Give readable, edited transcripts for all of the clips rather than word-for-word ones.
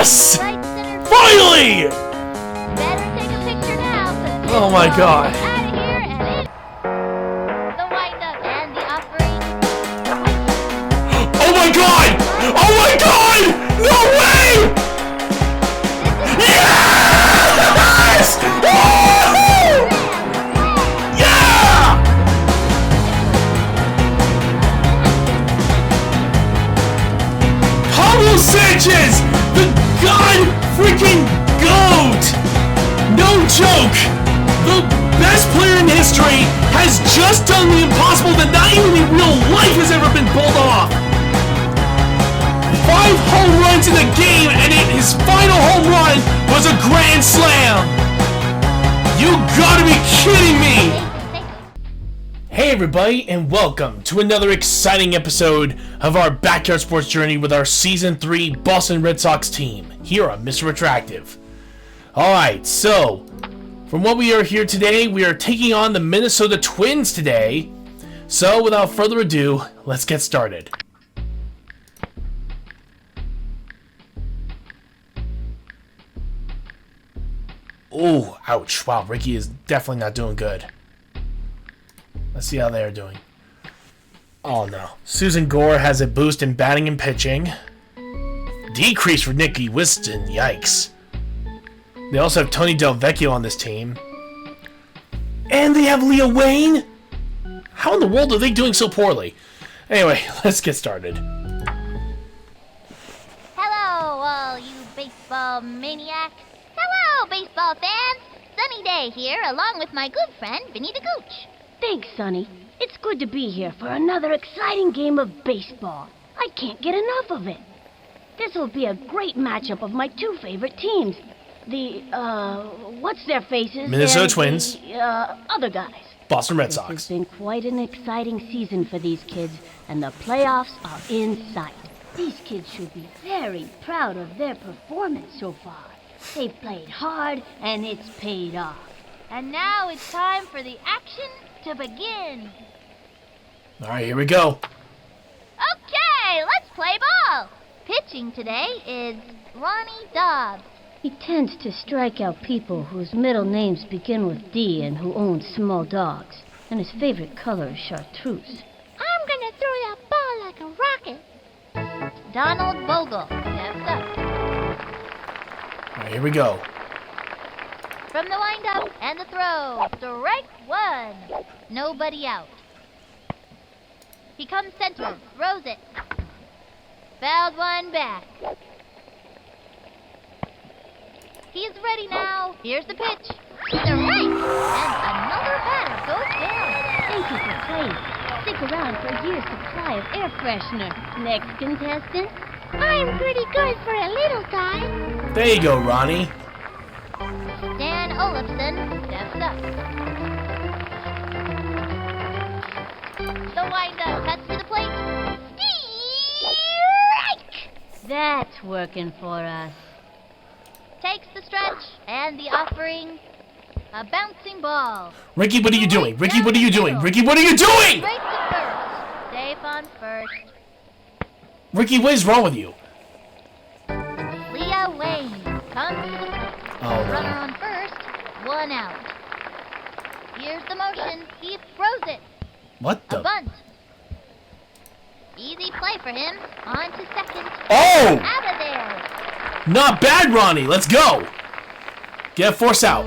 Yes! Right center. Finally! Better take a picture now. Oh my God. Out of here and in. The windup and the offering. Oh my God! Oh my God! No way! Yes! Woo! Yeah! Pablo Sanchez, the god freaking GOAT! No joke! The best player in history has just done the impossible that not even in real life has ever been pulled off! 5 home runs in the game, and his final home run was a grand slam! You gotta be kidding me! Hey everybody, and welcome to another exciting episode of our backyard sports journey with our Season 3 Boston Red Sox team, here on Mr. Attractive. Alright, so, from what we are here today, we are taking on the Minnesota Twins today. So, without further ado, let's get started. Oh, ouch. Wow, Ricky is definitely not doing good. Let's see how they are doing. Oh no. Susan Gore has a boost in batting and pitching. Decrease for Nicky Wiston. Yikes. They also have Tony Del Vecchio on this team. And they have Leah Wayne? How in the world are they doing so poorly? Anyway, let's get started. Hello, all you baseball maniacs. Hello, baseball fans. Sunny day here, along with my good friend, Vinny the Gooch. Thanks, Sonny. It's good to be here for another exciting game of baseball. I can't get enough of it. This will be a great matchup of my two favorite teams. What's their faces? Minnesota and Twins. The, other guys. Boston Red This Sox. has been quite an exciting season for these kids, and the playoffs are in sight. These kids should be very proud of their performance so far. They've played hard, and it's paid off. And now it's time for the action to begin. Alright, here we go. Okay, let's play ball. Pitching today is Ronnie Dobbs. He tends to strike out people whose middle names begin with D and who own small dogs. And his favorite color is chartreuse. I'm gonna throw that ball like a rocket. Donald Bogle. Steps up. Alright, here we go. From the windup and the throw. Strike one. Nobody out. He comes center. Throws it. Fouled one back. He's ready now. Here's the pitch. To the right. And another batter goes down. Thank you for playing. Stick around for a year's supply of air freshener. Next contestant. I'm pretty good for a little time. There you go, Ronnie. Dan Olafson steps up. The windup cuts to the plate. Strike! That's working for us. Takes the stretch and the offering. A bouncing ball. Ricky, what are you doing? Ricky, what are you doing? Ricky, what are you doing? Straight to first. Safe on first. Ricky, what is wrong with you? Leah Wayne comes to the plate. Oh, Runner no. on first. One out. Here's the motion. He throws it. What A the? bunt. Easy play for him. On to second. Oh! Out of there. Not bad, Ronnie. Let's go. Get a force out.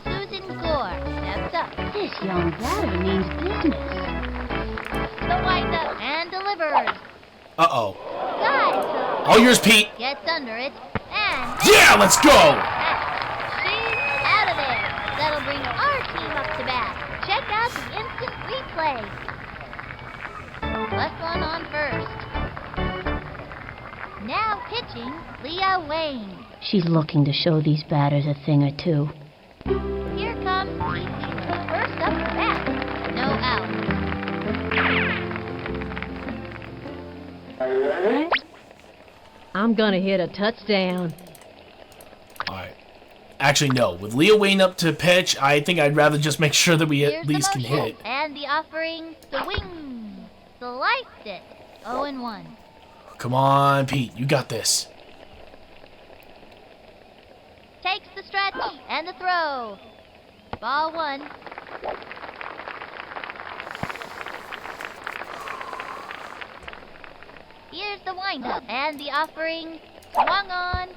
Susan Gore steps up. This young batter means business. The windup and delivers. Uh-oh. Guys, All yours, Pete. gets under it and Yeah, let's go. she's out of there. That'll bring our team up to bat. Check out the instant replay. Left one on first. Now pitching, Leah Wayne. She's looking to show these batters a thing or two. Here comes Casey, first up to bat. No out. I'm gonna hit a touchdown. All right. Actually, no. With Leah Wayne up to pitch, I think I'd rather just make sure that we Here's at least the can motion, hit. and the offering, the wing. Sliced it. 0-1. Come on, Pete. You got this. Takes the stretch and the throw. Ball 1. Here's the windup and the offering. Swung on.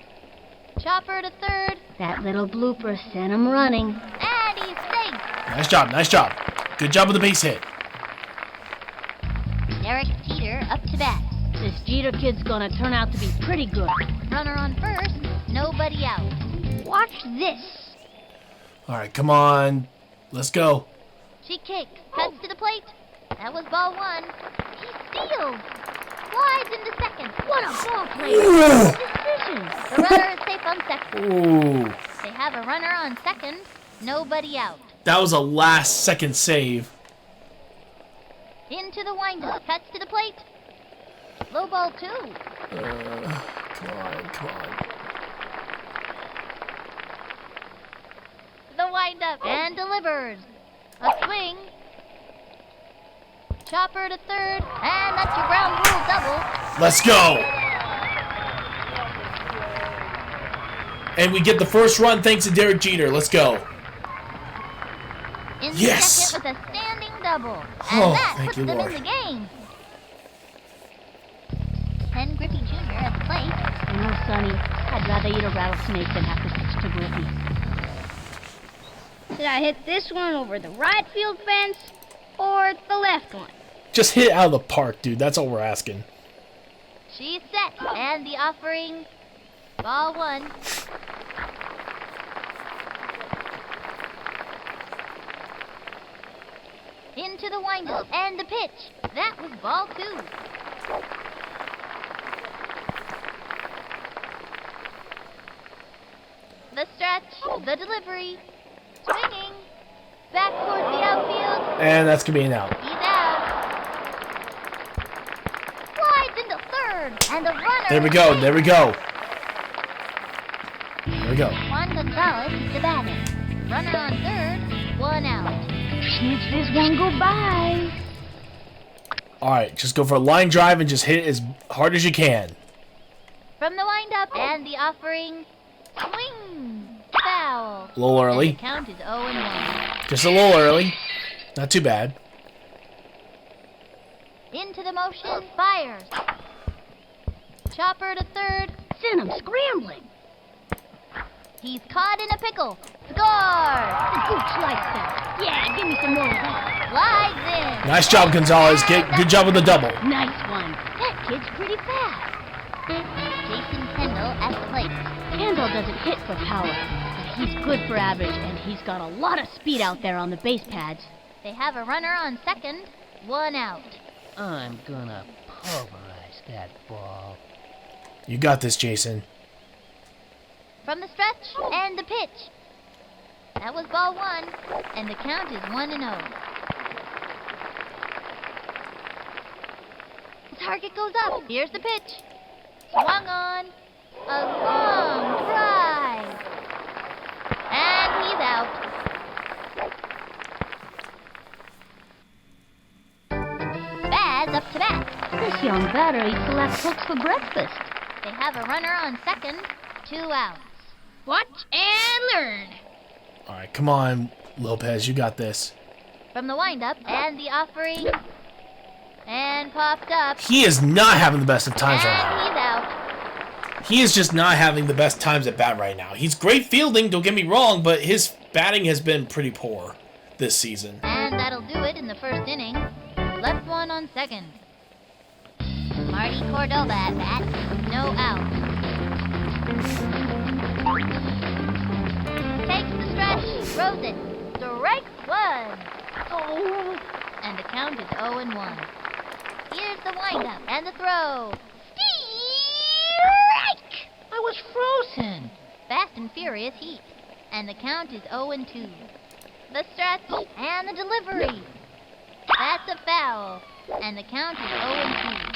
Chopper to third. That little blooper sent him running. And he's safe. Nice job, nice job. Good job with the base hit. Derek Jeter up to bat. This Jeter kid's gonna turn out to be pretty good. Runner on first. Nobody out. Watch this. All right, come on. Let's go. She kicks. Cuts to the plate. That was ball 1. He steals. Slides into second. What a ball player! Decision. The runner is safe on second. Ooh. They have a runner on second. Nobody out. That was a last second save. Into the windup. Cuts to the plate. Low ball 2. Come on. The windup and delivers. A swing. Chopper to third. And that's your ground rule double. Let's go. And we get the first run thanks to Derek Jeter. Let's go. In Yes! second with a standing double. And Oh, that thank puts you, them Lord. in the game. Ken Griffey Jr. at the plate. You know, Sonny, I'd rather eat a rattlesnake than have to pitch to Griffey. Should I hit this one over the right field fence or the left one? Just hit it out of the park, dude. That's all we're asking. She's set. And the offering. Ball 1. Into the windup and the pitch. That was ball 2. The stretch, the delivery, swinging, back towards the outfield. And that's going to be an out. He's out. Slides into third, and the runner. There we go. There we go. There we go. Juan Gonzalez is the batter. Runner on third, 1 out. Snitch this one goodbye. All right, just go for a line drive and just hit it as hard as you can. From the windup and the offering, swing, foul. A little And early. the count is 0-1. Just a little early. Not too bad. Into the motion, fires. Chopper to third. Sent him scrambling. He's caught in a pickle. Score! The gooch likes that. Yeah, give me some more of that. Slides in. Nice job, Gonzalez. Good job with the double. Nice one. That kid's pretty fast. Jason Kendall at the plate. Kendall doesn't hit for power, but he's good for average, and he's got a lot of speed out there on the base pads. They have a runner on second, 1 out. I'm gonna pulverize that ball. You got this, Jason. From the stretch and the pitch. That was ball 1, and the count is 1-0. The target goes up. Here's the pitch. Swung on. A long drive. And he's out. Baz up to bat. This young batter eats the left hooks for breakfast. They have a runner on second, 2 outs. Watch and learn. All right, come on, Lopez. You got this. From the windup and the offering. And popped up. He is not having the best of times right And now. he's out. He is just not having the best times at bat right now. He's great fielding, don't get me wrong, but his batting has been pretty poor this season. And that'll do it in the first inning. Left one on second. Marty Cordova at bat. No out. Takes the stretch. Throws it. Strike 1. Oh. And the count is 0-1. Here's the windup and the throw. Strike! I was frozen. Fast and furious heat. And the count is 0-2. The stretch and the delivery. That's a foul. And the count is 0-2.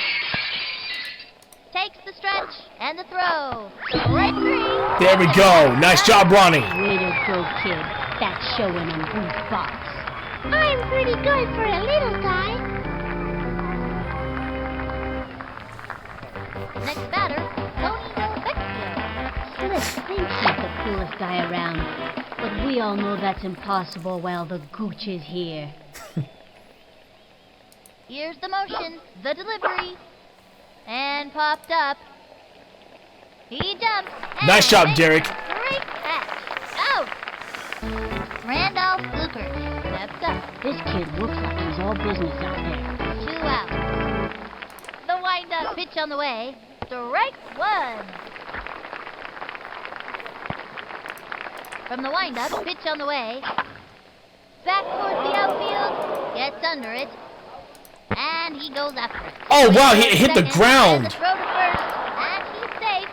Takes the stretch and the throw. Strike 3. There we go. Nice job, Ronnie. Way to go, kid. That's showing in Bruce Box. I'm pretty good for a little guy. Next batter, Tony Del Vecchio. Phyllis thinks he's the coolest guy around. But we all know that's impossible while the gooch is here. Here's the motion, the delivery. And popped up. He jumps. Nice job, Derek. Great catch. Out. Randolph Blooper steps up. This kid looks like he's all business out there. 2 outs. The wind-up pitch on the way. Strike 1. From the wind-up, pitch on the way. Back towards the outfield. Gets under it. And he goes after it. Oh, wow, he hit the Second, ground. and the throw to first, and he's safe.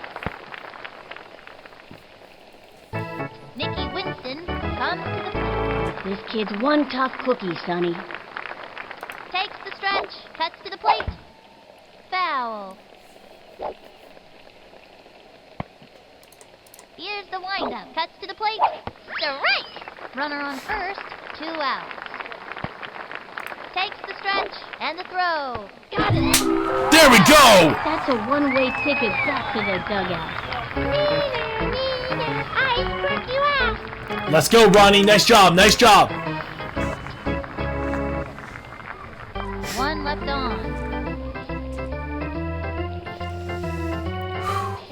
Nicky Winston comes to the plate. This kid's one tough cookie, Sonny. Takes the stretch, cuts to the plate. Foul. Here's the windup, cuts to the plate. Strike! Runner on first, 2 outs. Takes the stretch and the throw. Got it! There we go! That's a one-way ticket back to the dugout. I struck you out. Let's go, Ronnie. Nice job. Nice job. 1 left on.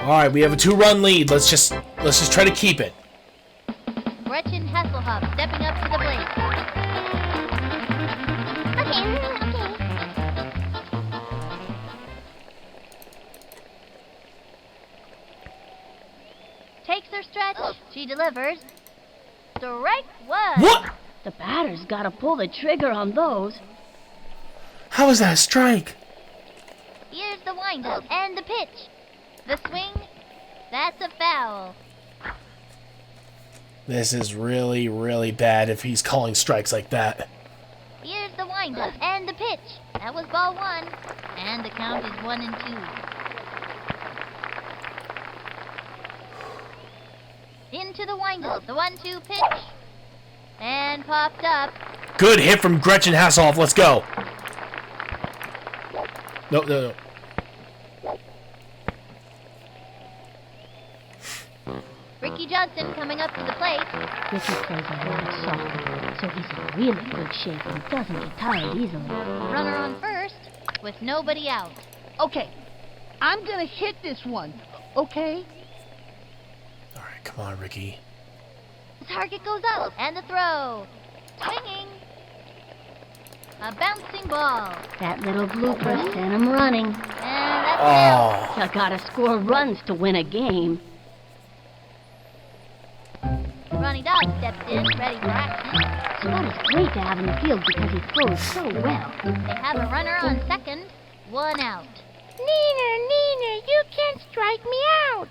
All right, we have a 2-run lead. Let's just try to keep it. Gretchen Hasselhoff stepping up to the plate. Okay. Takes her stretch. She delivers. Strike 1. What? The batter's gotta pull the trigger on those. How is that a strike? Here's the windup and the pitch. The swing. That's a foul. This is really, really bad if he's calling strikes like that. Here's the windup and the pitch. That was ball 1. And the count is 1 and 2. Into the windup. The 1-2 pitch. And popped up. Good hit from Gretchen Hasselhoff. Let's go. No. Ricky Johnson coming up to the plate. Ricky plays a lot of soccer, so he's in really good shape and doesn't get tired easily. Runner on first with nobody out. Okay, I'm gonna hit this one, okay? All right, come on, Ricky. The target goes up and the throw. Swinging. A bouncing ball. That little blooper sent him running. And that's out. Oh, You gotta score runs to win a game. Ronnie Dodd steps in, ready for action. Scott is great to have in the field because he throws so well. They have a runner on second. 1 out. Neener, you can't strike me out.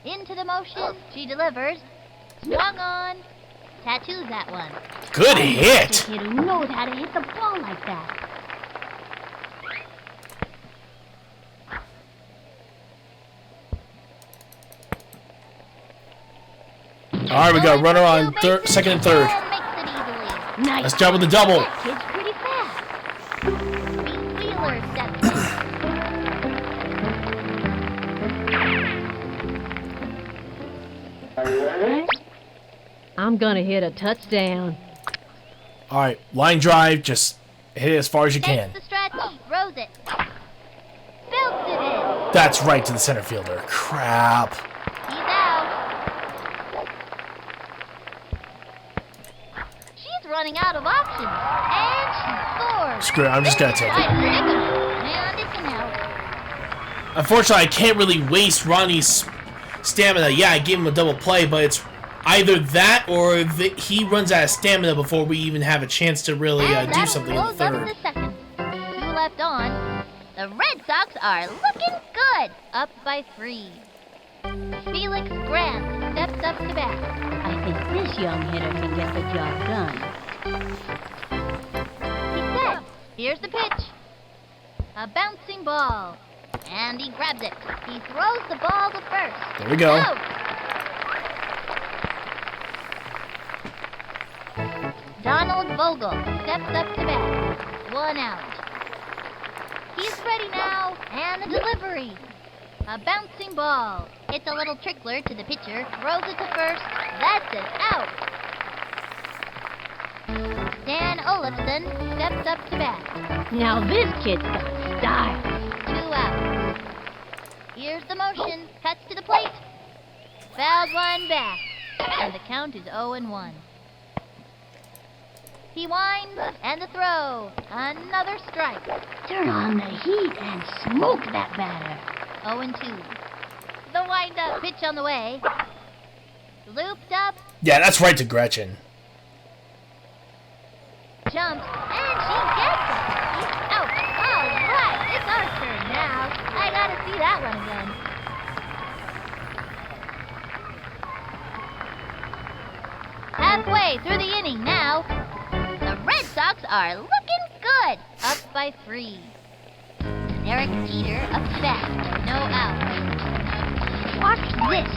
Into the motion. She delivers. Swung on. Tattoos that one. good The hit. kid who knows how to hit the ball like that. All right, we got runner on second and third. And makes it easily. Nice. Nice job with the double. That kid's pretty fast. Pete Wheeler steps in. I'm gonna hit a touchdown. All right, line drive. Just hit it as far as you Takes can. the stretch. Throws it. Belts it in. That's right to the center fielder. Crap. He's out. She's running out of options. And she scores. Screw it, I'm just gonna take it. And it's an out. Unfortunately, I can't really waste Ronnie's stamina. Yeah, I gave him a double play, but it's either that or he runs out of stamina before we even have a chance to really And do that'll something in the close up third. the second. 2 left on. The Red Sox are looking good. Up by 3. Felix Grant steps up to bat. I think this young hitter can get the job done. He's set. Here's the pitch. A bouncing ball. And he grabs it. He throws the ball to first. There we go. Out. Donald Vogel steps up to bat. 1 out. He's ready now. And the delivery. A bouncing ball. It's a little trickler to the pitcher. Throws it to first. That's it. Out. Dan Olafson steps up to bat. Now this kid's got style. 2 out. Here's the motion. Cuts to the plate. Fouled one back. And the count is 0-1. He winds, and the throw. Another strike. Turn on the heat and smoke that batter. 0-2. The wind-up pitch on the way. Looped up, Yeah, that's right to Gretchen. jumps, and she gets it. He's out. All right, it's our turn now. I gotta see that one again. Halfway through the inning now. The Red Sox are looking good. Up by 3. Derek Jeter up to bat. No out. Watch this.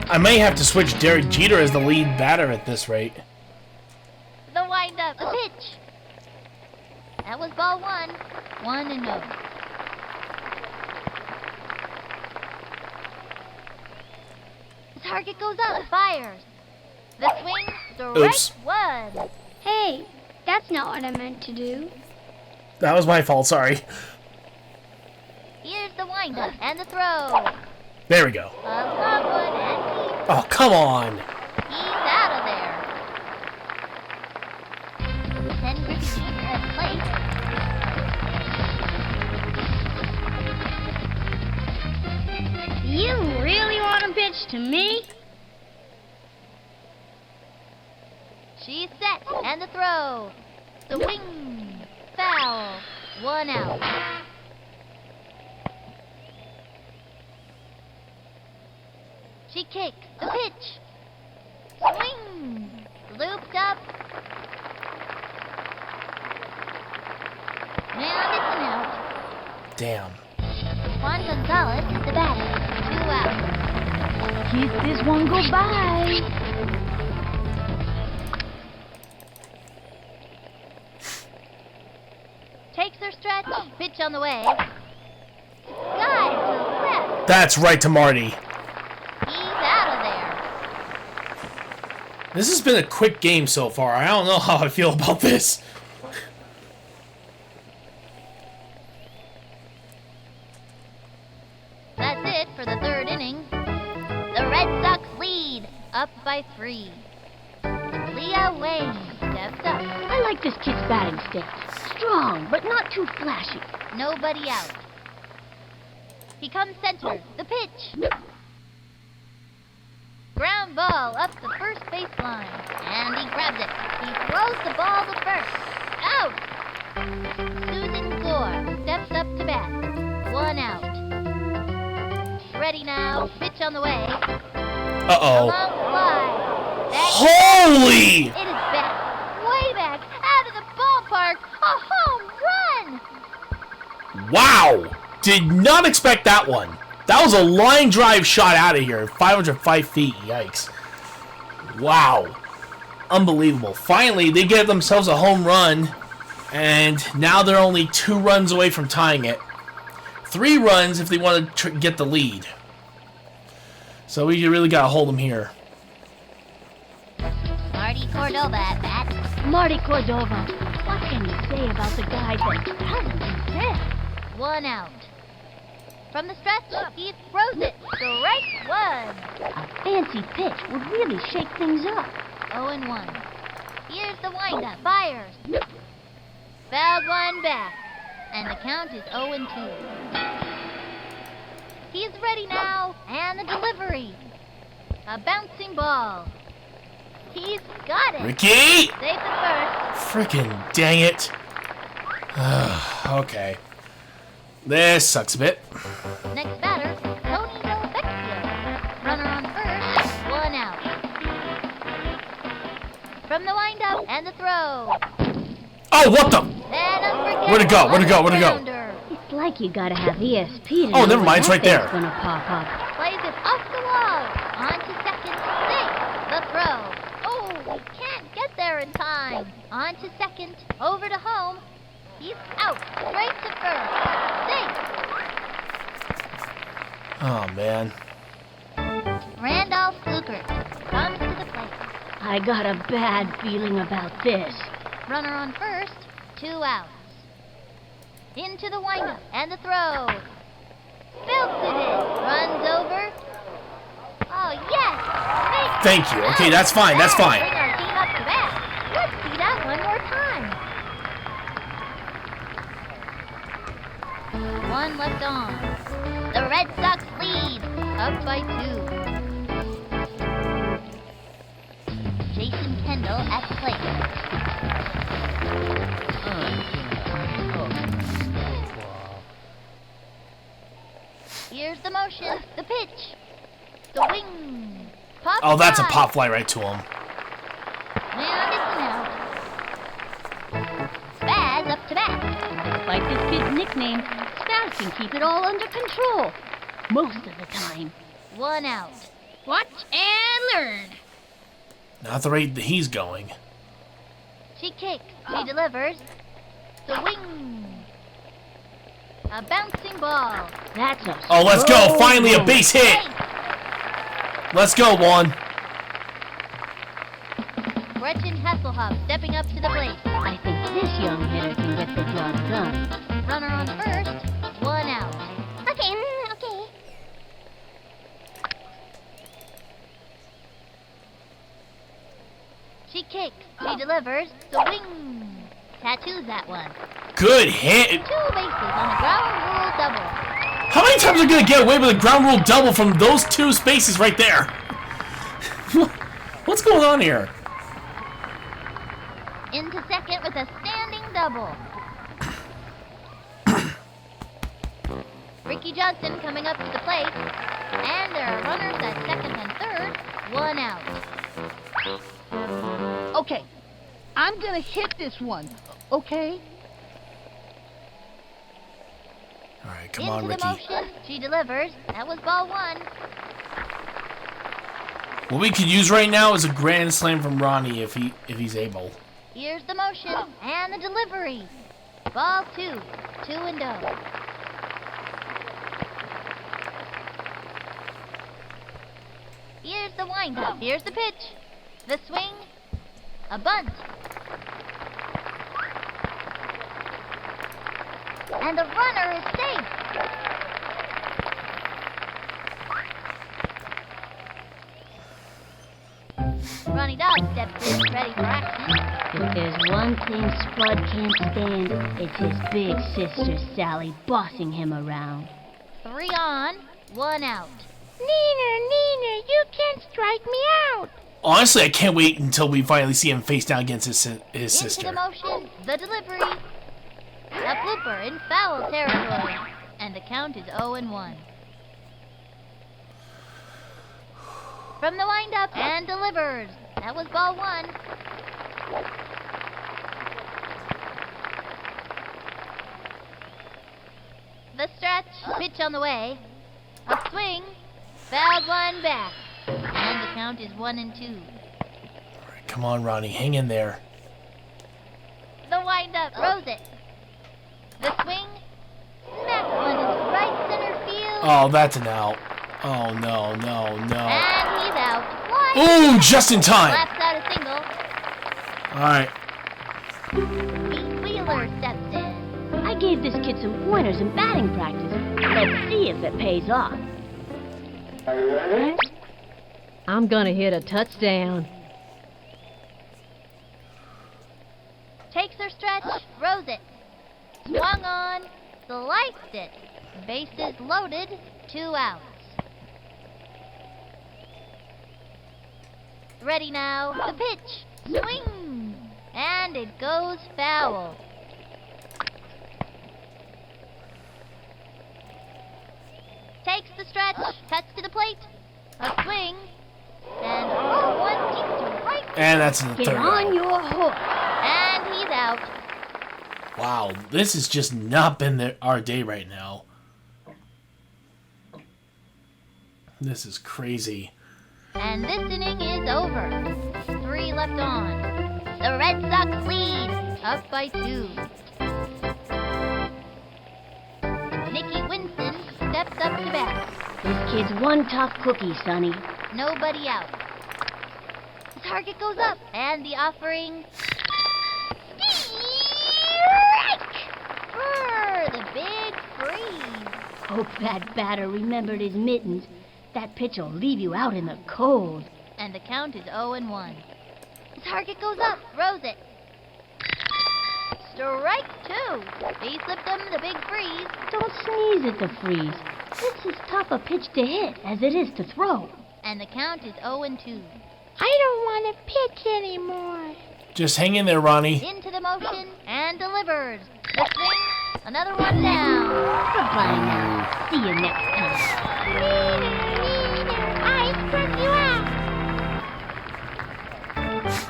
I may have to switch Derek Jeter as the lead batter at this rate. The wind-up, the pitch. That was ball 1. 1-0. The target goes up, fires. The swing, strike Oops. 1. Hey, that's not what I meant to do. That was my fault, sorry. Here's the wind-up and the throw. There we go. A long one and deep. Oh, come on. He's out of there. Then Griffey Jr. at the plate. You really want to pitch to me? She's set, and the throw. The wing. Foul. 1 out. She kicks. The pitch. Swing. Looped up. And it's an out. Damn. Juan Gonzalez is the batter. 2 out. Kiss this one go by. Takes her stretch. Pitch on the way. Guy to left. That's right to Marty. He's out of there. This has been a quick game so far. I don't know how I feel about this. That's it for the 3rd inning. The Red Sox lead, up by 3. Leah Wayne steps up. I like this kid's batting stance. Strong, but not too flashy. Nobody out. He comes center. The pitch. Ground ball up the first baseline. And he grabs it. He throws the ball to first. Out! Susan Gore steps up to bat. 1 out. Ready now. Pitch on the way. Uh-oh. Long fly. Back. Holy! It is back. Way back. Out of the ballpark. A home run. Wow! Did not expect that one. That was a line drive shot out of here. 505 feet. Yikes. Wow. Unbelievable. Finally, they get themselves a home run. And now they're only 2 runs away from tying it. 3 runs if they want to get the lead. So we really got to hold them here. Marty Cordova at bat. Marty Cordova. What can you say about the guy that hasn't been said? 1 out. From the stretch, he throws it. Strike 1. A fancy pitch would really shake things up. 0-1. Here's the windup. Fires. Fouled one back. And the count is 0-2. He's ready now. And the delivery. A bouncing ball. He's got it. Ricky! Safe at first. Frickin' dang it. Okay. This sucks a bit. Next batter, Tony Beckfield. Runner on first. 1 out. From the windup and the throw. Oh, what the? That unforgettable Where'd it go? Where'd it go? Where'd it go? grounder. It's like you gotta have ESP to Oh, know never when mind, it's that right there. thing's gonna pop up. Plays it off the wall. On to second. Safe. The throw. Oh, he can't get there in time. On to second. Over to home. He's out. Straight to first. Safe. Oh, man. Randolph Fluker comes to the plate. I got a bad feeling about this. Runner on first, 2 outs. Into the windup and the throw. Belted it. Runs over. Oh, yes! Thank you. Okay, that's fine. That's fine. Bring our team up to bat. Let's see that one more time. 1 left on. The Red Sox lead. Up by 2. Jason Kendall at the plate. Here's the motion, the pitch, the wing. Pop Oh, that's a fly. pop fly right to him. And it's an out. Spaz up to bat. Despite this kid's nickname, Spaz can keep it all under control. Most of the time. 1 out. Watch and learn. Not the rate that he's going. She kicks, she delivers. The wing. A bouncing ball. That's a Oh, let's go. strong Finally a ball. base hit. Let's go, Juan. Gretchen Hasselhoff stepping up to the plate. I think this young hitter can get the job done. Runner on first, 1 out. Okay, okay. She kicks, she delivers. The wing. Tattoos that one. Good hit. 2 bases on a ground rule double. How many times are we going to get away with a ground rule double from those 2 spaces right there? What's going on here? Into second with a standing double. Ricky Johnson coming up to the plate. And there are runners at second and third. 1 out. Okay, I'm gonna hit this one, okay? All right, come Into on, the Ricky. motion. She delivers. That was ball 1. What we could use right now is a grand slam from Ronnie if he's able. Here's the motion and the delivery. Ball 2. 2-0. Here's the windup. Here's the pitch. The swing. A bunt. And the runner is safe. Ronnie Dodd steps in, ready for action. If there's one thing Spud can't stand, it's his big sister Sally bossing him around. 3 on, 1 out. Neener, you can't strike me out. Honestly, I can't wait until we finally see him face down against his Into sister. the motion, the delivery. A blooper in foul territory. And the count is 0-1. From the windup and delivers. That was ball 1. The stretch, pitch on the way. A swing, fouled 1 back. And the count is 1-2. Come on, Ronnie, hang in there. The windup, throws it. The swing, smack one into right center field. Oh, that's an out. Oh, no. And he's out. One. Ooh, just in time. Slaps out a single. All right. Pete Wheeler steps in. I gave this kid some pointers in batting practice. Let's see if it pays off. I'm gonna hit a touchdown. Takes her stretch, throws it. Swung on, sliced it. Bases loaded, 2 outs. Ready now, the pitch, swing, and it goes foul. Takes the stretch, cuts to the plate, a swing, and one deep to right. And that's in the Get third. on your horse. And he's out. Wow, this has just not been our day right now. This is crazy. And this inning is over. 3 left on. The Red Sox lead, up by 2. Nicky Winston steps up to bat. This kid's one tough cookie, Sonny. Nobody out. The target goes up, and the offering... Strike! Brr, the big freeze. Hope that batter remembered his mittens. That pitch'll leave you out in the cold. And the count is 0-1. The target goes up, throws it. Strike 2. He slipped him the big freeze. Don't sneeze at the freeze. It's as tough a pitch to hit as it is to throw. And the count is 0-2. I don't want to pitch anymore. Just hang in there, Ronnie. Into the motion and delivers. The swing, another one down. Goodbye now. See you next time. I struck you out.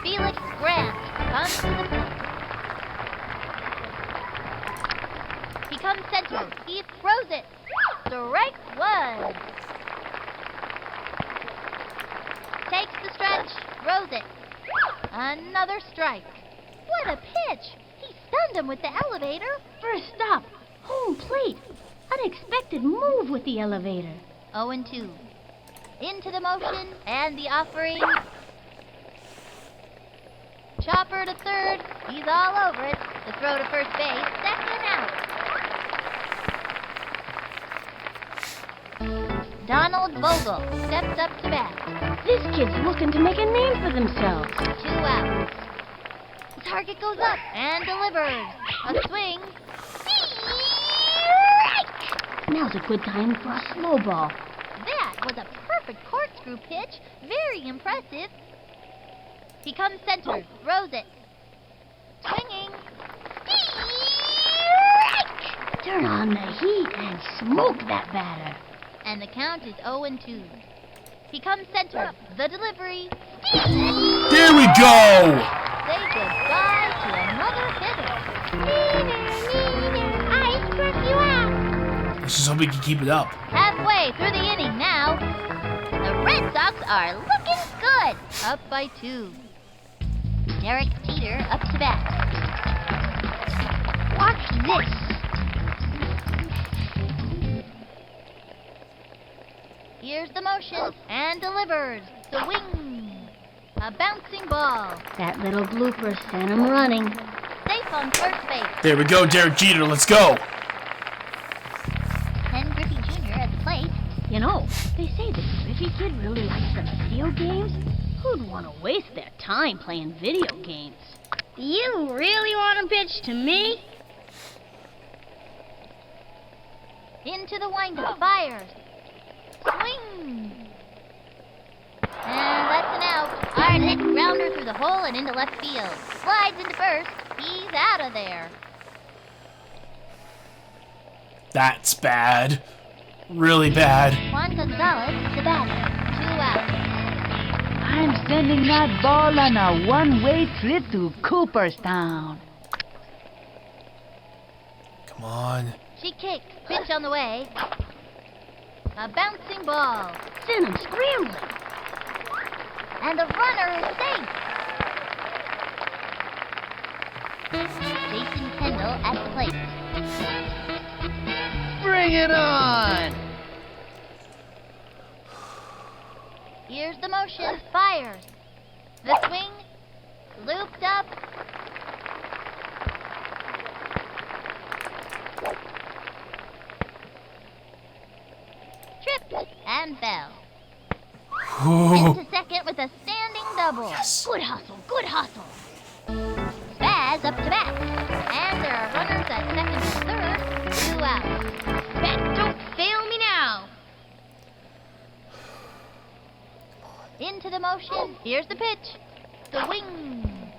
Felix Grant comes to the plate. He comes center. He throws it. Strike 1. Takes the stretch. Throws it. Another strike. What a pitch. He stunned him with the elevator. First stop. Home plate. Unexpected move with the elevator. 0-2. Into the motion and the offering. Chopper to third. He's all over it. The throw to first base. Second out. Donald Vogel steps up to bat. This kid's looking to make a name for themselves. 2 outs. The target goes up and delivers. A swing. Strike! Now's a good time for a slow ball. That was a perfect corkscrew pitch. Very impressive. He comes center. Throws it. Swinging. Strike! Turn on the heat and smoke that batter. And the count is 0-2. He comes center. The delivery. There we go! Say goodbye to another hitter. I struck you out. Let's just hope we can keep it up. Halfway through the inning now. The Red Sox are looking good. Up by 2. Derek Teeter up to bat. Watch this. Here's the motion and delivers. The wing. A bouncing ball. That little blooper sent him running. Safe on first base. There we go, Derek Jeter. Let's go. Ken Griffey Jr. at the plate. You know, they say the Griffey kid really likes some video games. Who'd want to waste their time playing video games? You really want to pitch to me? Into the windup. Fires. Swing! And that's an out. Hard hit grounder through the hole and into left field. Slides into first. He's out of there. That's bad. Really bad. Juan Gonzalez, the batter. 2 outs. I'm sending that ball on a one-way trip to Cooperstown. Come on. She kicks. Pitch on the way. A bouncing ball. Sent him scrambling. And the runner is safe. Jason Kendall at the plate. Bring it on! Here's the motion. Fires. The swing. Looped up. Tripped and fell. Ooh. Into second with a standing double. Yes. Good hustle, good hustle. Spaz up to bat. And there are runners at second and third. 2 outs. Bet don't fail me now. Into the motion. Here's the pitch. The wing.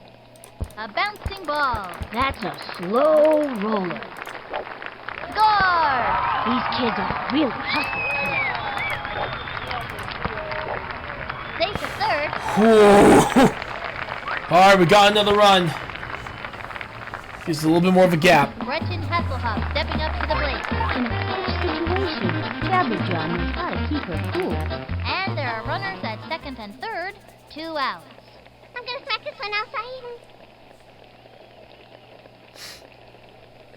A bouncing ball. That's a slow roller. Score! These kids are really hustling today. Safe at third. Ooh. All right, we got another run. Gives a little bit more of a gap. Gretchen Hasselhoff stepping up to the plate. In a close situation, Jabberjaw knows how to keep her cool. And there are runners at second and third. 2 outs. I'm gonna smack this one outside.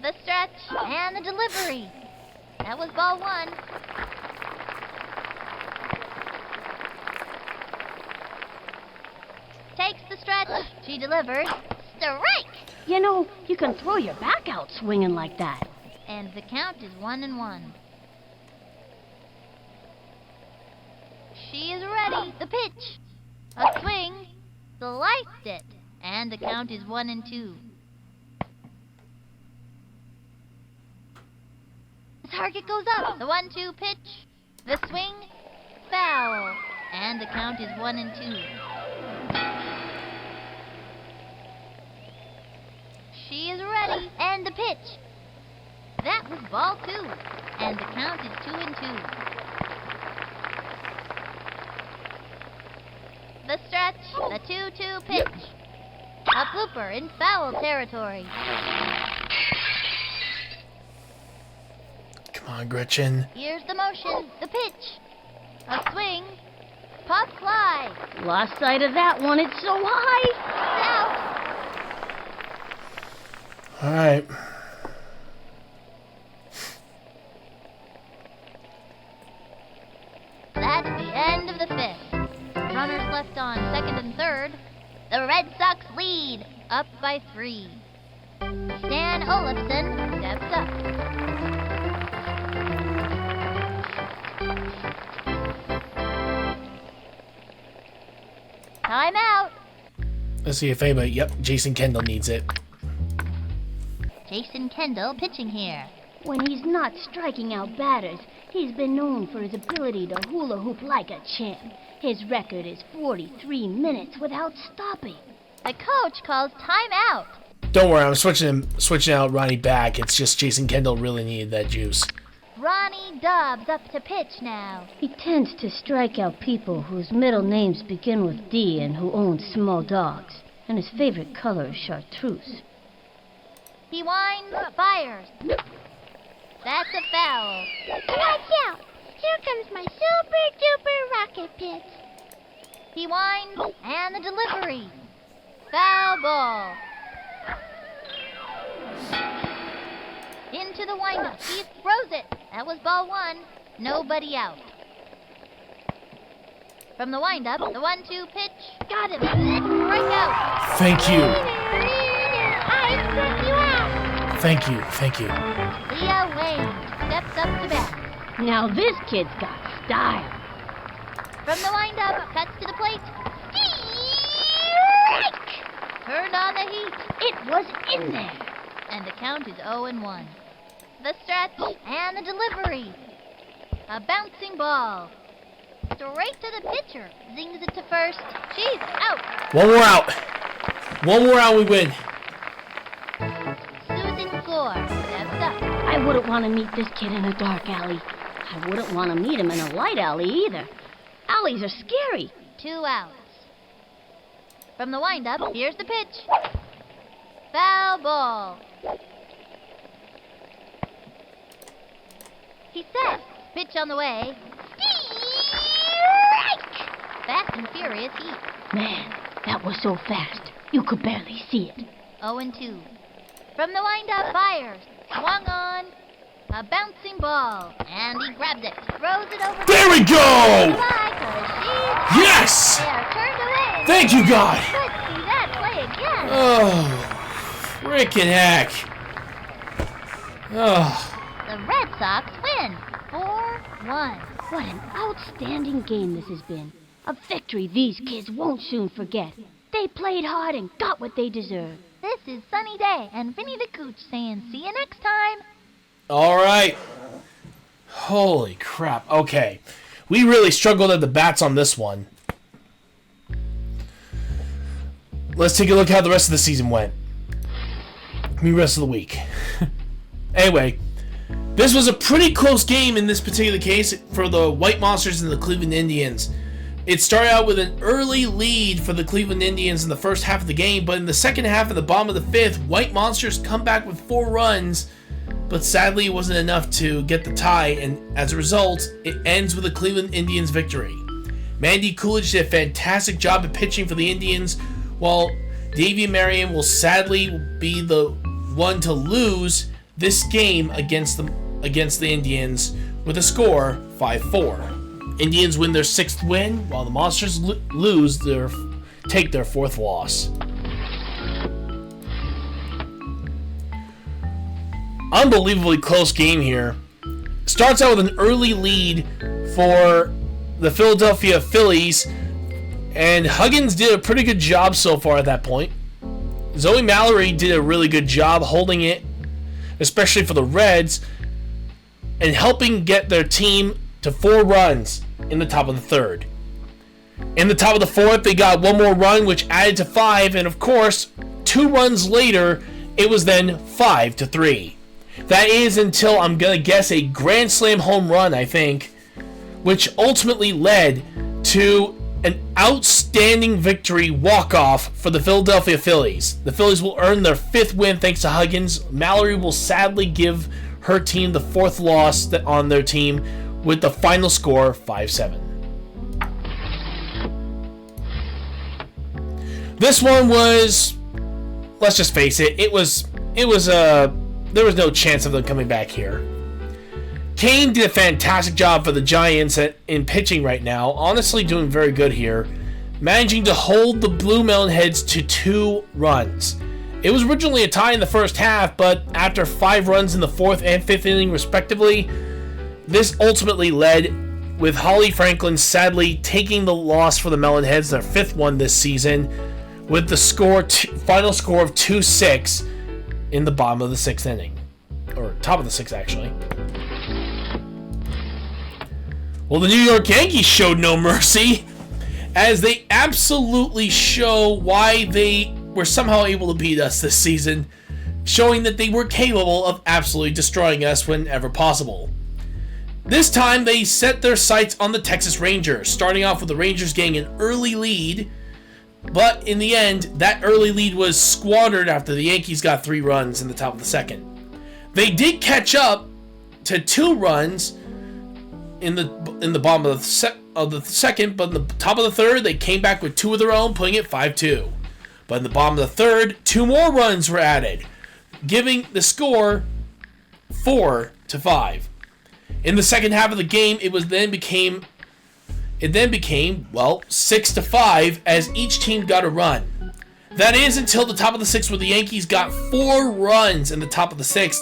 The stretch and the delivery. That was ball 1. She delivers. Strike! You know, you can throw your back out swinging like that. And the count is 1-1. She is ready. The pitch. A swing. Sliced it. And the count is 1-2. The target goes up. The 1-2 pitch. The swing. Foul. And the count is 1-2. She is ready. And the pitch. That was ball 2. And the count is 2-2. The stretch. The 2-2 pitch. A blooper in foul territory. Come on, Gretchen. Here's the motion. The pitch. A swing. Pop fly. Lost sight of that one. It's so high. Out. All right. That's the end of the 5th. Runners left on 2nd and 3rd. The Red Sox lead, up by 3. Stan Olafson steps up. Time out. Let's see if anybody... Yep, Jason Kendall needs it. Jason Kendall pitching here. When he's not striking out batters, he's been known for his ability to hula hoop like a champ. His record is 43 minutes without stopping. The coach calls time out. Don't worry, I'm switching out Ronnie back. It's just Jason Kendall really needed that juice. Ronnie Dobbs up to pitch now. He tends to strike out people whose middle names begin with D and who own small dogs. And his favorite color is chartreuse. He winds, fires. That's a foul. Watch out! Here comes my super-duper rocket pitch. He winds, and the delivery. Foul ball. Into the windup. He throws it. That was ball 1. Nobody out. From the windup, the 1-2 pitch. Got him. Strike out. Thank you. I struck you out. Thank you. Leah Wayne steps up to bat. Now this kid's got style. From the windup, cuts to the plate. Strike! Turned on the heat. It was in there. And the count is 0-1. The stretch and the delivery. A bouncing ball. Straight to the pitcher. Zings it to first. She's out. One more out, we win. Susan Gore steps up. I wouldn't want to meet this kid in a dark alley. I wouldn't want to meet him in a light alley either. Alleys are scary. 2 outs. From the windup, here's the pitch. Foul ball. He sets. Pitch on the way. Strike! Fast and furious heat. Man, that was so fast. You could barely see it. 0-2. From the windup, fires. Swung on. A bouncing ball. And he grabs it. Throws it over. There we go! Yes! Yes! They are turned away. Thank you, God. Let's see that play again. Oh, frickin' heck. Oh. The Red Sox win 4-1. What an outstanding game this has been. A victory these kids won't soon forget. They played hard and got what they deserved. This is Sunny Day and Vinny the Gooch saying see you next time. All right. Holy crap. Okay. We really struggled at the bats on this one. Let's take a look how the rest of the season went. I mean, rest of the week. Anyway, this was a pretty close game in this particular case for the White Monsters and the Cleveland Indians. It started out with an early lead for the Cleveland Indians in the first half of the game, but in the second half and the bottom of the 5th, White Monsters come back with 4 runs, but sadly it wasn't enough to get the tie, and as a result, it ends with the Cleveland Indians' victory. Mandy Coolidge did a fantastic job at pitching for the Indians, while Davian Marion will sadly be the one to lose this game against the Indians with a score 5-4. Indians win their 6th win, while the Monsters take their 4th loss. unbelievably close game here. Starts out with an early lead for the Philadelphia Phillies, and Huggins did a pretty good job so far at that point. Zoe Mallory did a really good job holding it, especially for the Reds, and helping get their team to 4 runs in the top of the third. In the top of the fourth, they got one more run, which added to 5, and of course, 2 runs later, it was then 5-3. That is until, I'm going to guess, a grand slam home run, I think, which ultimately led to an outstanding victory walk-off for the Philadelphia Phillies. The Phillies will earn their 5th win thanks to Huggins. Mallory will sadly give her team the 4th loss on their team with the final score 5-7. This one was, let's just face it, there was no chance of them coming back here. Kane did a fantastic job for the Giants in pitching right now, honestly doing very good here, managing to hold the Blue Melonheads to 2 runs. It was originally a tie in the first half, but after 5 runs in the 4th and 5th inning respectively, this ultimately led with Holly Franklin sadly taking the loss for the Melonheads, their 5th one this season, with the final score of 2-6 in the bottom of the 6th inning. Or top of the 6th, actually. Well, the New York Yankees showed no mercy, as they absolutely show why they were somehow able to beat us this season, showing that they were capable of absolutely destroying us whenever possible. This time, they set their sights on the Texas Rangers, starting off with the Rangers getting an early lead, but in the end, that early lead was squandered after the Yankees got 3 runs in the top of the 2nd. They did catch up to 2 runs in the bottom of the 2nd, but in the top of the 3rd, they came back with 2 of their own, putting it 5-2. But in the bottom of the 3rd, 2 more runs were added, giving the score 4-5. In the second half of the game, it then became 6-5 as each team got a run. That is until the top of the 6th, where the Yankees got 4 runs in the top of the 6th.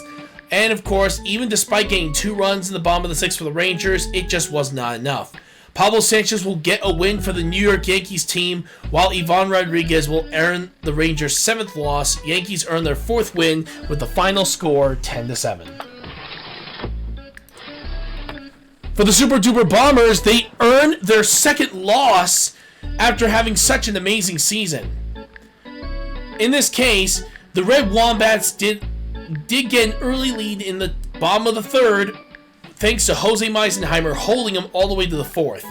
And of course, even despite getting 2 runs in the bottom of the 6th for the Rangers, it just was not enough. Pablo Sanchez will get a win for the New York Yankees team, while Ivan Rodriguez will earn the Rangers' 7th loss. Yankees earn their 4th win with the final score 10-7. For the Super Duper Bombers, they earned their 2nd loss after having such an amazing season. In this case, the Red Wombats did get an early lead in the bottom of the 3rd, thanks to Jose Meisenheimer holding them all the way to the 4th.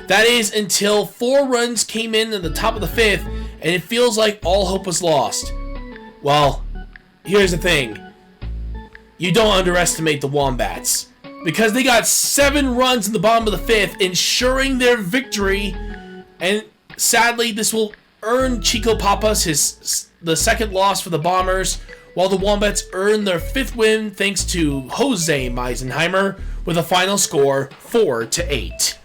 That is until 4 runs came in the top of the 5th, and it feels like all hope was lost. Well, here's the thing. You don't underestimate the Wombats, because they got 7 runs in the bottom of the 5th, ensuring their victory, and sadly, this will earn Chico Papas the 2nd loss for the Bombers, while the Wombats earn their 5th win thanks to Jose Meisenheimer with a final score 4-8.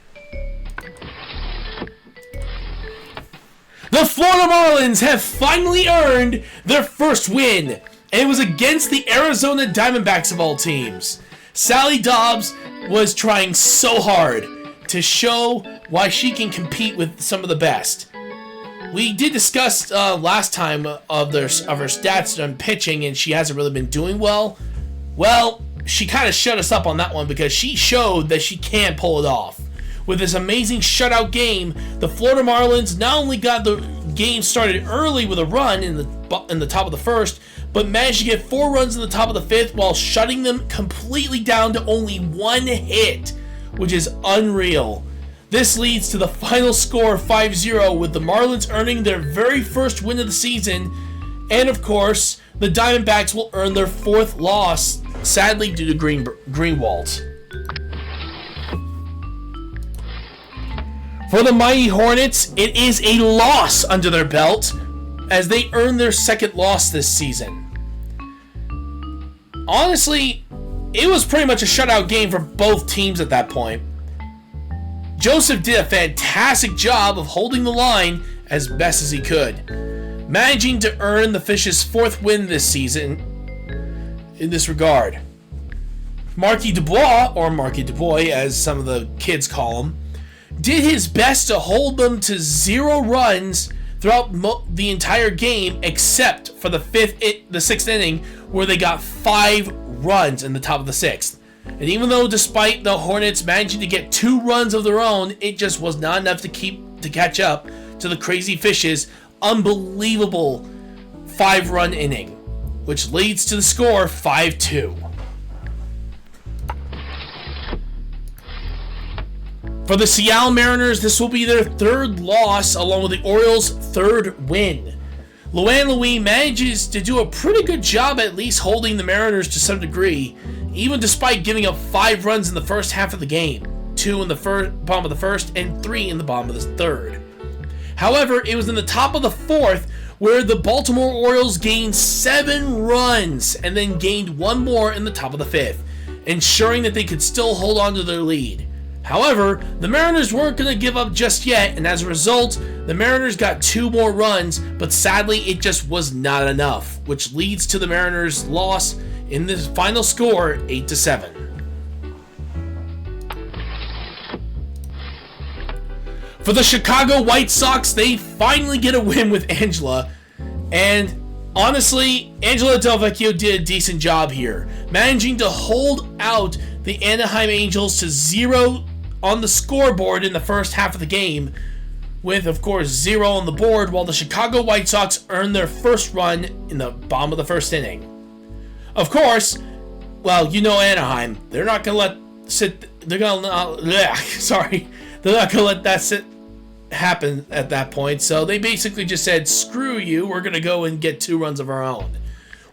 The Florida Marlins have finally earned their 1st win, and it was against the Arizona Diamondbacks of all teams. Sally Dobbs was trying so hard to show why she can compete with some of the best. We did discuss last time of her stats on pitching, and she hasn't really been doing well. Well, she kind of shut us up on that one because she showed that she can pull it off. With this amazing shutout game, the Florida Marlins not only got the game started early with a run in the top of the 1st, but managed to get 4 runs in the top of the 5th while shutting them completely down to only 1 hit, which is unreal. This leads to the final score of 5-0, with the Marlins earning their very first win of the season, and of course, the Diamondbacks will earn their 4th loss, sadly due to Greenwald. For the Mighty Hornets, it is a loss under their belt, as they earn their 2nd loss this season. Honestly, it was pretty much a shutout game for both teams at that point. Joseph did a fantastic job of holding the line as best as he could, managing to earn the Fish's 4th win this season. in this regard. Marky Dubois, or Marky Dubois as some of the kids call him, did his best to hold them to 0 runs throughout the entire game, except for the 6th inning, where they got 5 runs in the top of the 6th. And even though, despite the Hornets managing to get 2 runs of their own, it just was not enough to catch up to the Crazy Fish's unbelievable 5-run inning, which leads to the score 5-2. For the Seattle Mariners, this will be their 3rd loss, along with the Orioles' 3rd win. Luan Louis manages to do a pretty good job at least holding the Mariners to some degree, even despite giving up 5 runs in the first half of the game, 2 in the bottom of the first and 3 in the bottom of the third. However, it was in the top of the 4th where the Baltimore Orioles gained 7 runs and then gained 1 more in the top of the 5th, ensuring that they could still hold on to their lead. However, the Mariners weren't going to give up just yet, and as a result, the Mariners got 2 more runs, but sadly it just was not enough, which leads to the Mariners' loss in the final score, 8-7. For the Chicago White Sox, they finally get a win with Angela, and honestly, Angela Del Vecchio did a decent job here, managing to hold out the Anaheim Angels to 0 on the scoreboard in the first half of the game, with, of course, 0 on the board, while the Chicago White Sox earned their first run in the bottom of the first inning. Of course, well, you know Anaheim, they're not going to let that happen at that point, so they basically just said, screw you, we're going to go and get 2 runs of our own,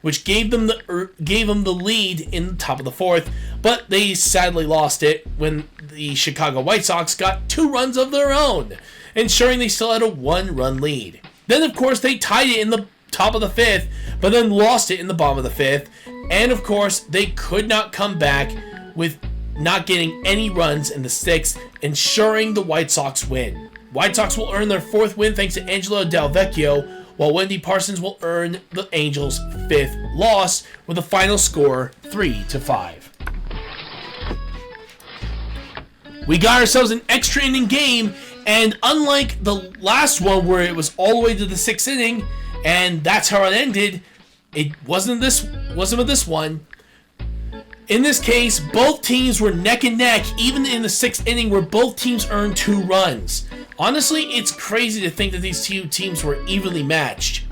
which gave them the lead in the top of the 4th, but they sadly lost it when the Chicago White Sox got 2 runs of their own, ensuring they still had a 1-run lead. Then, of course, they tied it in the top of the 5th, but then lost it in the bottom of the 5th, and, of course, they could not come back with not getting any runs in the 6th, ensuring the White Sox win. White Sox will earn their 4th win thanks to Angelo Del Vecchio, while Wendy Parsons will earn the Angels' 5th loss with a final score 3-5. We got ourselves an extra inning game, and unlike the last one where it was all the way to the 6th inning, and that's how it ended, it wasn't with this one. In this case, both teams were neck and neck, even in the 6th inning where both teams earned 2 runs. Honestly, it's crazy to think that these 2 teams were evenly matched.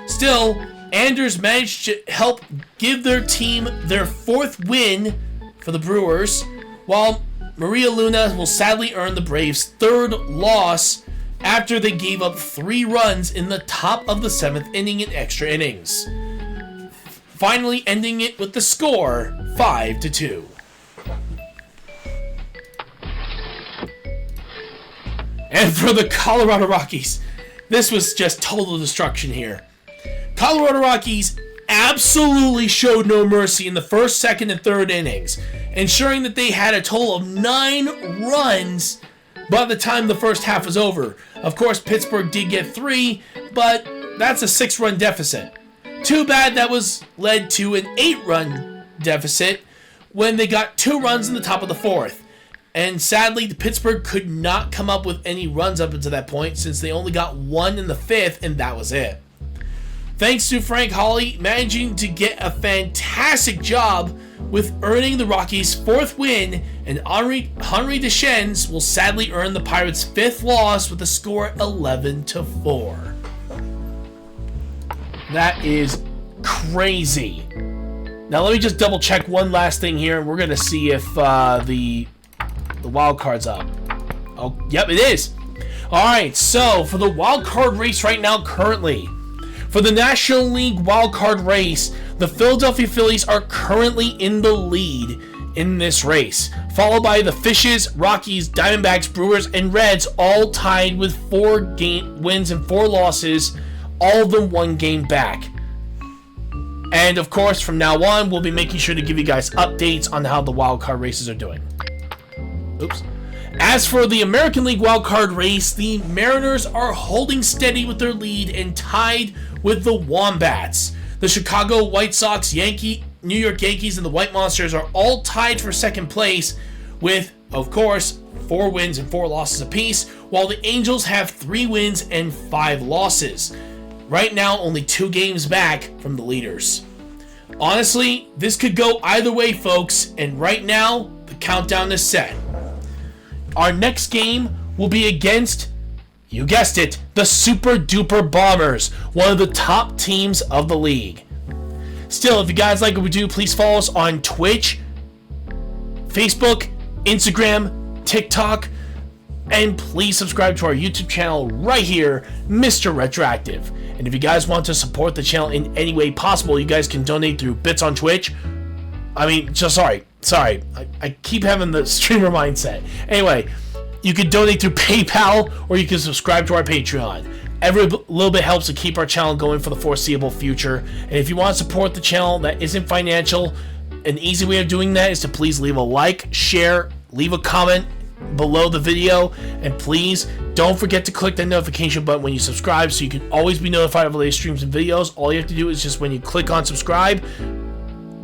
Still, Anders managed to help give their team their 4th win for the Brewers, while Maria Luna will sadly earn the Braves' 3rd loss after they gave up 3 runs in the top of the 7th inning in extra innings, finally ending it with the score 5-2. And for the Colorado Rockies, this was just total destruction here. Colorado Rockies absolutely showed no mercy in the 1st, 2nd, and 3rd innings, ensuring that they had a total of 9 runs by the time the first half was over. Of course, Pittsburgh did get 3, but that's a 6-run deficit. Too bad that was led to an 8-run deficit when they got 2 runs in the top of the 4th. And sadly, the Pittsburgh could not come up with any runs up until that point, since they only got 1 in the 5th, and that was it. Thanks to Frank Hawley managing to get a fantastic job with earning the Rockies' 4th win, and Henri Deschênes will sadly earn the Pirates' 5th loss with a score 11-4. That is crazy. Now let me just double check one last thing here, and we're gonna see if the wild card's up. Oh, yep, it is. All right, so for the wild card race right now, currently, for the National League wild card race, the Philadelphia Phillies are currently in the lead in this race, followed by the Fishes, Rockies, Diamondbacks, Brewers, and Reds, all tied with 4 wins and 4 losses, all of them 1 game back. And of course, from now on, we'll be making sure to give you guys updates on how the wild card races are doing. Oops. As for the American League wildcard race, the Mariners are holding steady with their lead and tied with the Wombats. The Chicago White Sox, New York Yankees and the White Monsters are all tied for second place with, of course, 4 wins and 4 losses apiece, while the Angels have 3 wins and 5 losses. Right now, only 2 games back from the leaders. Honestly, this could go either way, folks, and right now, the countdown is set. Our next game will be against, you guessed it, the Super Duper Bombers, one of the top teams of the league. Still, if you guys like what we do, please follow us on Twitch, Facebook, Instagram, TikTok, and please subscribe to our YouTube channel right here, Mr. Retroactive. And if you guys want to support the channel in any way possible, you guys can donate through bits on Twitch. I mean, just sorry. I keep having the streamer mindset. Anyway, you can donate through PayPal or you can subscribe to our Patreon. Every little bit helps to keep our channel going for the foreseeable future. And if you want to support the channel that isn't financial, an easy way of doing that is to please leave a like, share, leave a comment below the video, and please don't forget to click that notification button when you subscribe so you can always be notified of the latest streams and videos. All you have to do is just when you click on subscribe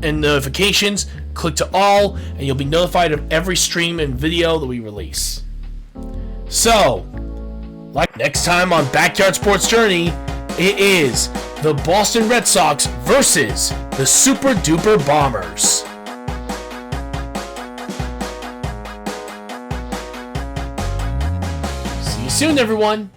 and notifications, click to all, and you'll be notified of every stream and video that we release. So, like next time on Backyard Sports Journey, it is the Boston Red Sox versus the Super Duper Bombers. See you soon, everyone.